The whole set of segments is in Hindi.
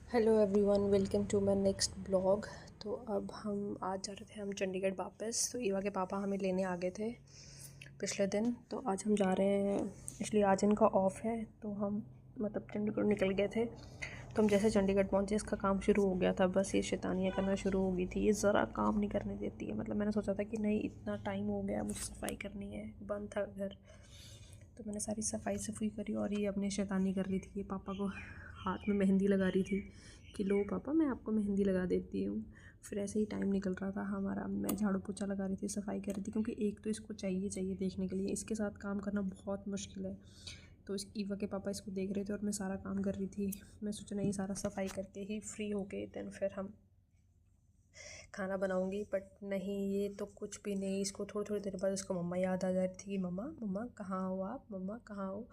Hello everyone, welcome to my next blog. तो अब हम आज जा रहे थे हम चंडीगढ़ वापस। तो ईवा के पापा हमें लेने आ गए थे पिछले दिन। तो आज हम जा रहे हैं, इसलिए आज इनका ऑफ़ है। तो हम मतलब चंडीगढ़ निकल गए थे। तो हम जैसे चंडीगढ़ पहुँचे, इसका काम शुरू हो गया था। बस ये शैतानियाँ करना शुरू हो गई थी। ये ज़रा काम नहीं करने देती है। मतलब मैंने सोचा था कि नहीं, इतना टाइम हो गया, मुझे सफाई करनी है, बंद था घर। तो मैंने सारी सफाई करी और ये अपनी शैतानी कर रही थी। ये पापा को हाथ में मेहंदी लगा रही थी कि लो पापा, मैं आपको मेहंदी लगा देती हूँ। फिर ऐसे ही टाइम निकल रहा था हमारा। मैं झाड़ू पोछा लगा रही थी, सफाई कर रही थी, क्योंकि एक तो इसको चाहिए देखने के लिए। इसके साथ काम करना बहुत मुश्किल है। तो इस ईवा के पापा इसको देख रहे थे और मैं सारा काम कर रही थी। मैं सोचा नहीं, सारा सफाई करके ही फ्री हो गए देन फिर हम खाना बनाऊंगी। बट नहीं, ये तो कुछ भी नहीं। इसको थोड़ी थोड़ी देर बाद इसको मम्मा याद आ जा रही थी कि मम्मा मम्मा कहाँ हो आप, मम्मा कहाँ हो।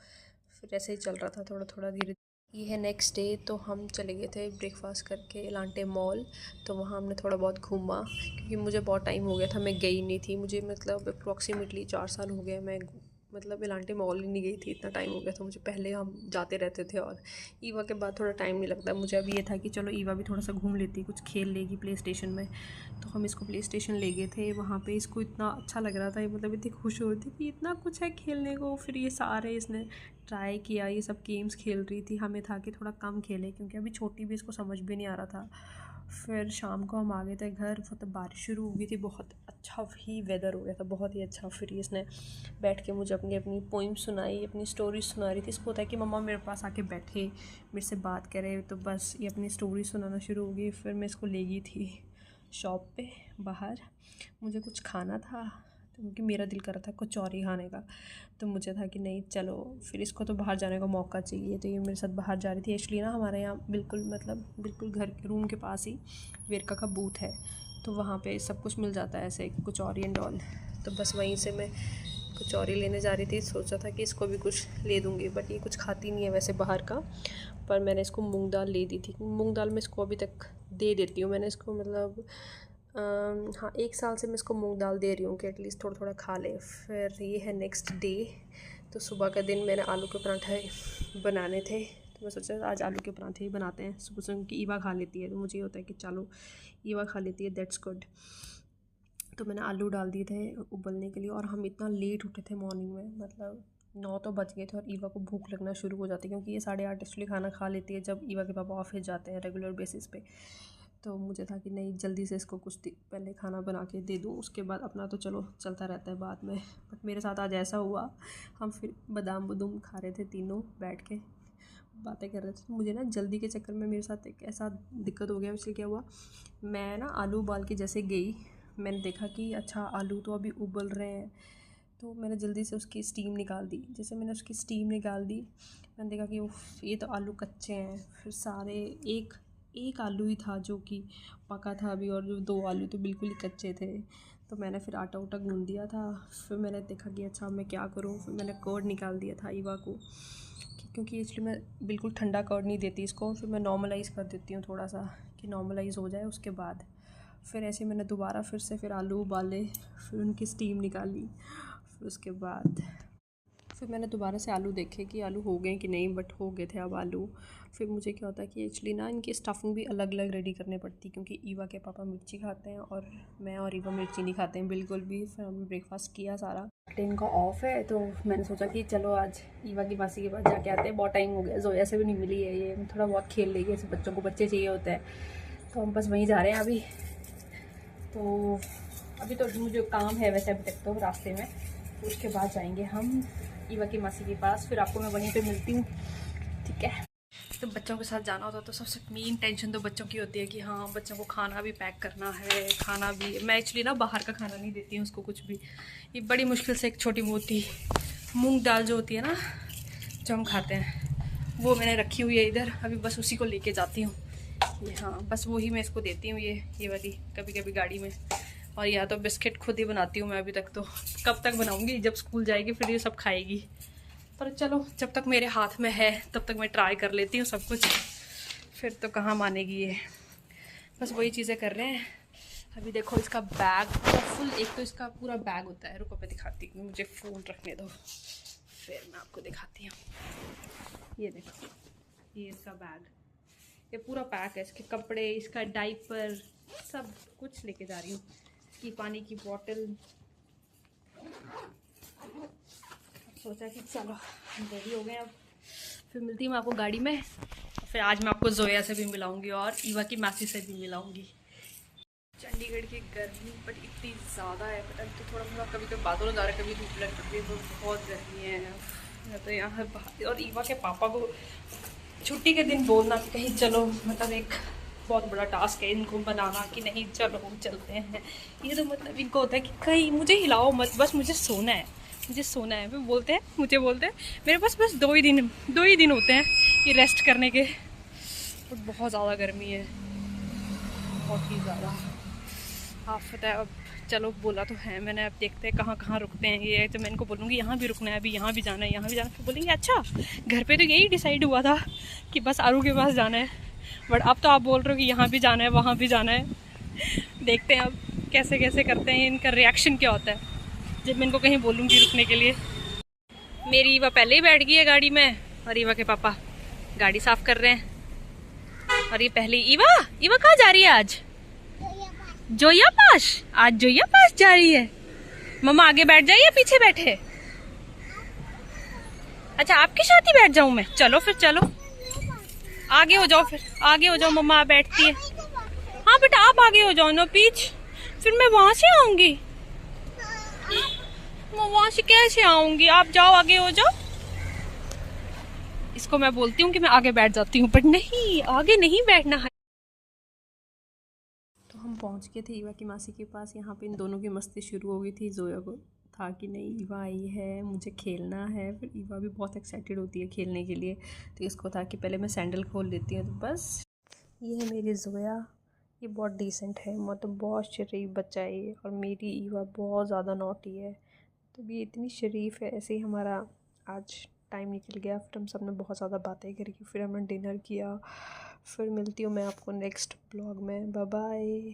फिर ऐसे ही चल रहा था थोड़ा थोड़ा धीरे। ये है नेक्स्ट डे। तो हम चले गए थे ब्रेकफास्ट करके इलांटे मॉल। तो वहाँ हमने थोड़ा बहुत घूमा, क्योंकि मुझे बहुत टाइम हो गया था, मैं गई नहीं थी। मुझे मतलब अप्रॉक्सीमेटली 4 साल हो गए मैं मतलब इलांटे मॉल ही नहीं गई थी। इतना टाइम हो गया था मुझे। पहले हम जाते रहते थे और ईवा के बाद थोड़ा टाइम नहीं लगता मुझे। अब ये था कि चलो ईवा भी थोड़ा सा घूम लेती, कुछ खेल लेगी प्ले स्टेशन में। तो हम इसको प्ले स्टेशन ले गए थे। वहाँ पे इसको इतना अच्छा लग रहा था, ये मतलब इतनी खुश हो रही थी कि इतना कुछ है खेलने को। फिर ये सारे इसने ट्राई किया, ये सब गेम्स खेल रही थी। हमें था कि थोड़ा कम खेले, क्योंकि अभी छोटी भी, इसको समझ भी नहीं आ रहा था। फिर शाम को हम आ गए थे घर। मतलब बारिश शुरू हो गई थी, बहुत अच्छा ही वेदर हो गया था, बहुत ही अच्छा। फिर इसने बैठ के मुझे अपनी अपनी पोइम सुनाई, अपनी स्टोरी सुना रही थी। इसको होता है कि मम्मा मेरे पास आके बैठे, मेरे से बात करे। तो बस ये अपनी स्टोरी सुनाना शुरू हो गई। फिर मैं इसको ले गई थी शॉप पे बाहर। मुझे कुछ खाना था, तो क्योंकि मेरा दिल कर रहा था कचौरी खाने का। तो मुझे था कि नहीं चलो, फिर इसको तो बाहर जाने का मौका चाहिए। तो ये मेरे साथ बाहर जा रही थी। एक्चुअली ना हमारे यहाँ बिल्कुल घर के रूम के पास ही वेरका का बूथ है। तो वहाँ पे सब कुछ मिल जाता है, ऐसे कचौरी एंड ऑल। तो बस वहीं से मैं कचौरी लेने जा रही थी। सोचा था कि इसको भी कुछ ले दूँगी, बट ये कुछ खाती नहीं है वैसे बाहर का। पर मैंने इसको मूंग दाल ले दी थी। मूंग दाल मैं इसको अभी तक दे देती हूँ। मैंने इसको मतलब हाँ, 1 साल से मैं इसको मूंग दाल दे रही हूँ कि एटलीस्ट थोड़ा थोड़ा खा ले। फिर ये है नेक्स्ट डे। तो सुबह का दिन मैंने आलू के पराठे बनाने थे। तो मैं सोचा आज आलू के पराठे ही बनाते हैं सुबह सुबह, कि ईवा खा लेती है। तो मुझे ये होता है कि चलो ईवा खा लेती है, दैट्स गुड। तो मैंने आलू डाल दिए थे उबलने के लिए। और हम इतना लेट उठे थे मॉर्निंग में, मतलब 9 तो बज गए थे। और ईवा को भूख लगना शुरू हो जाती है, क्योंकि ये 8:30 एक्चुअली खाना खा लेती है जब ईवा के पापा ऑफिस जाते हैं रेगुलर बेसिस पे। तो मुझे था कि नहीं, जल्दी से इसको कुछ पहले खाना बना के दे दूँ, उसके बाद अपना तो चलो चलता रहता है बाद में। बट मेरे साथ आज ऐसा हुआ, हम फिर बादाम बुदूम खा रहे थे तीनों बैठ के, बातें कर रहे थे। तो मुझे ना जल्दी के चक्कर में मेरे साथ एक ऐसा दिक्कत हो गया। इसलिए क्या हुआ, मैं ना आलू उबाल के जैसे गई, मैंने देखा कि अच्छा आलू तो अभी उबल रहे हैं। तो मैंने जल्दी से उसकी स्टीम निकाल दी। जैसे मैंने उसकी स्टीम निकाल दी, मैंने देखा कि उफ, ये तो आलू कच्चे हैं। फिर सारे एक एक आलू ही था जो कि पका था अभी, और जो 2 आलू तो बिल्कुल ही कच्चे थे। तो मैंने फिर आटा उटा गूँध दिया था। फिर मैंने देखा कि अच्छा मैं क्या करूँ। फिर मैंने कर्ड निकाल दिया था ईवा को, क्योंकि इसलिए मैं बिल्कुल ठंडा कर्ड नहीं देती इसको। फिर मैं नॉर्मलाइज़ कर देती हूँ थोड़ा सा, कि नॉर्मलाइज़ हो जाए। उसके बाद फिर ऐसे मैंने दोबारा फिर आलू उबाले, फिर उनकी स्टीम निकाली। फिर उसके बाद फिर मैंने दोबारा से आलू देखे कि आलू हो गए कि नहीं, बट हो गए थे अब आलू। फिर मुझे क्या होता है कि एक्चुअली ना इनकी स्टफिंग भी अलग अलग रेडी करनी पड़ती, क्योंकि ईवा के पापा मिर्ची खाते हैं और मैं और ईवा मिर्ची नहीं खाते हैं बिल्कुल भी। फिर हमने ब्रेकफास्ट किया सारा। इनका ऑफ है, तो मैंने सोचा कि चलो आज ईवा की मासी के पास जाके आते हैं। बहुत टाइम हो गया, जोया से भी नहीं मिली है। ये थोड़ा बहुत खेल लेगी, ऐसे बच्चों को बच्चे चाहिए होते हैं। तो हम बस वहीं जा रहे हैं अभी। तो अभी तो मुझे काम है वैसे अभी तक तो रास्ते में। तो उसके बाद जाएंगे हम ईवा की मासी के पास। फिर आपको मैं वहीं पे मिलती हूँ, ठीक है। तो बच्चों के साथ जाना होता है तो सबसे मेन टेंशन तो बच्चों की होती है कि हाँ, बच्चों को खाना भी पैक करना है। खाना भी मैं एक्चुअली ना बाहर का खाना नहीं देती हूँ उसको कुछ भी। ये बड़ी मुश्किल से एक छोटी मोटी मूंग दाल जो होती है ना, जो हम खाते हैं, वो मैंने रखी हुई है इधर। अभी बस उसी को लेके जाती हूँ। ये हाँ, बस वही मैं इसको देती हूँ, ये वाली कभी कभी गाड़ी में। और या तो बिस्किट खुद ही बनाती हूँ मैं अभी तक तो। कब तक बनाऊँगी, जब स्कूल जाएगी फिर ये सब खाएगी। पर चलो, जब तक मेरे हाथ में है तब तक मैं ट्राई कर लेती हूँ सब कुछ। फिर तो कहाँ मानेगी ये। बस वही चीज़ें कर रहे हैं। अभी देखो इसका बैग पूरा फुल, एक तो इसका पूरा बैग होता है। रुको मैं दिखाती हूँ, मुझे फ़ोन रखने दो, फिर मैं आपको दिखाती हूँ। ये देखो, ये इसका बैग। ये पूरा पैक है, इसके कपड़े, इसका डाइपर, सब कुछ लेके जा रही हूँ। इसकी पानी की बोतल। सोचा कि चलो हम रेडी हो गए, अब फिर मिलती हूँ मैं आपको गाड़ी में। फिर आज मैं आपको जोया से भी मिलाऊंगी और ईवा की मासी से भी मिलाऊंगी। चंडीगढ़ की गर्मी बट इतनी ज़्यादा है, पता नहीं, तो थोड़ा थोड़ा कभी कभी बादल हो जा रहा है, कभी धूप लग रही है, तो बहुत गर्मी है। मैं तो यहाँ और ईवा के पापा को छुट्टी के दिन बोलना कि कहीं चलो, मतलब एक बहुत बड़ा टास्क है इनको बनाना कि नहीं चलो चलते हैं। ये तो मतलब इनको होता है कि कहीं मुझे हिलाओ मत, बस मुझे सोना है, मुझे सोना है। मुझे बोलते हैं मेरे पास बस 2 ही दिन होते हैं कि रेस्ट करने के। और बहुत ज़्यादा गर्मी है, बहुत ही ज़्यादा। आप पता है, अब चलो बोला तो है मैंने, अब देखते हैं कहाँ कहाँ रुकते हैं। ये तो मैं इनको बोलूँगी यहाँ भी रुकना है, अभी यहाँ भी जाना है, यहाँ भी जाना है। फिर बोलेंगे अच्छा, घर पे तो यही डिसाइड हुआ था कि बस आरू के पास जाना है, बट अब तो आप बोल रहे हो कि यहाँ भी जाना है, वहाँ भी जाना है। देखते हैं अब कैसे कैसे करते हैं, इनका रिएक्शन क्या होता है जब मैं इनको कहीं बोलूँगी रुकने के लिए। मेरी ईवा पहले ही बैठ गई है गाड़ी में और ईवा के पापा गाड़ी साफ़ कर रहे हैं। और ये पहले ईवा कहाँ जा रही है आज? जोया पास। आज जोया पास जा रही है। मम्मा आगे बैठ जाइए, पीछे बैठे। अच्छा आपके साथ ही बैठ जाऊं मैं? चलो फिर चलो, आगे हो जाओ, फिर आगे हो जाओ, मम्मा बैठती है। हाँ बेटा आप आगे हो जाओ ना पीछ, फिर मैं वहां से आऊंगी। मैं वहां से कैसे आऊंगी? आप जाओ, आगे हो जाओ। इसको मैं बोलती हूँ कि मैं आगे बैठ जाती हूँ, बट नहीं, आगे नहीं बैठना है। तो हम पहुँच गए थे ईवा की मासी के पास। यहाँ पे इन दोनों की मस्ती शुरू हो गई थी। जोया को था कि नहीं ईवा आई है, मुझे खेलना है। फिर ईवा भी बहुत एक्साइटेड होती है खेलने के लिए, तो इसको था कि पहले मैं सैंडल खोल लेती हूँ। तो बस ये है मेरी जोया, ये बहुत डिसेंट है, मतलब बहुत शरीफ बच्चा है ये। और मेरी ईवा बहुत ज़्यादा नॉटी है, तो ये इतनी शरीफ है। ऐसे ही हमारा आज टाइम निकल गया। फिर हम सब ने बहुत ज़्यादा बातें करी, फिर हमने डिनर किया। फिर मिलती हूँ मैं आपको नेक्स्ट ब्लॉग में। Bye bye.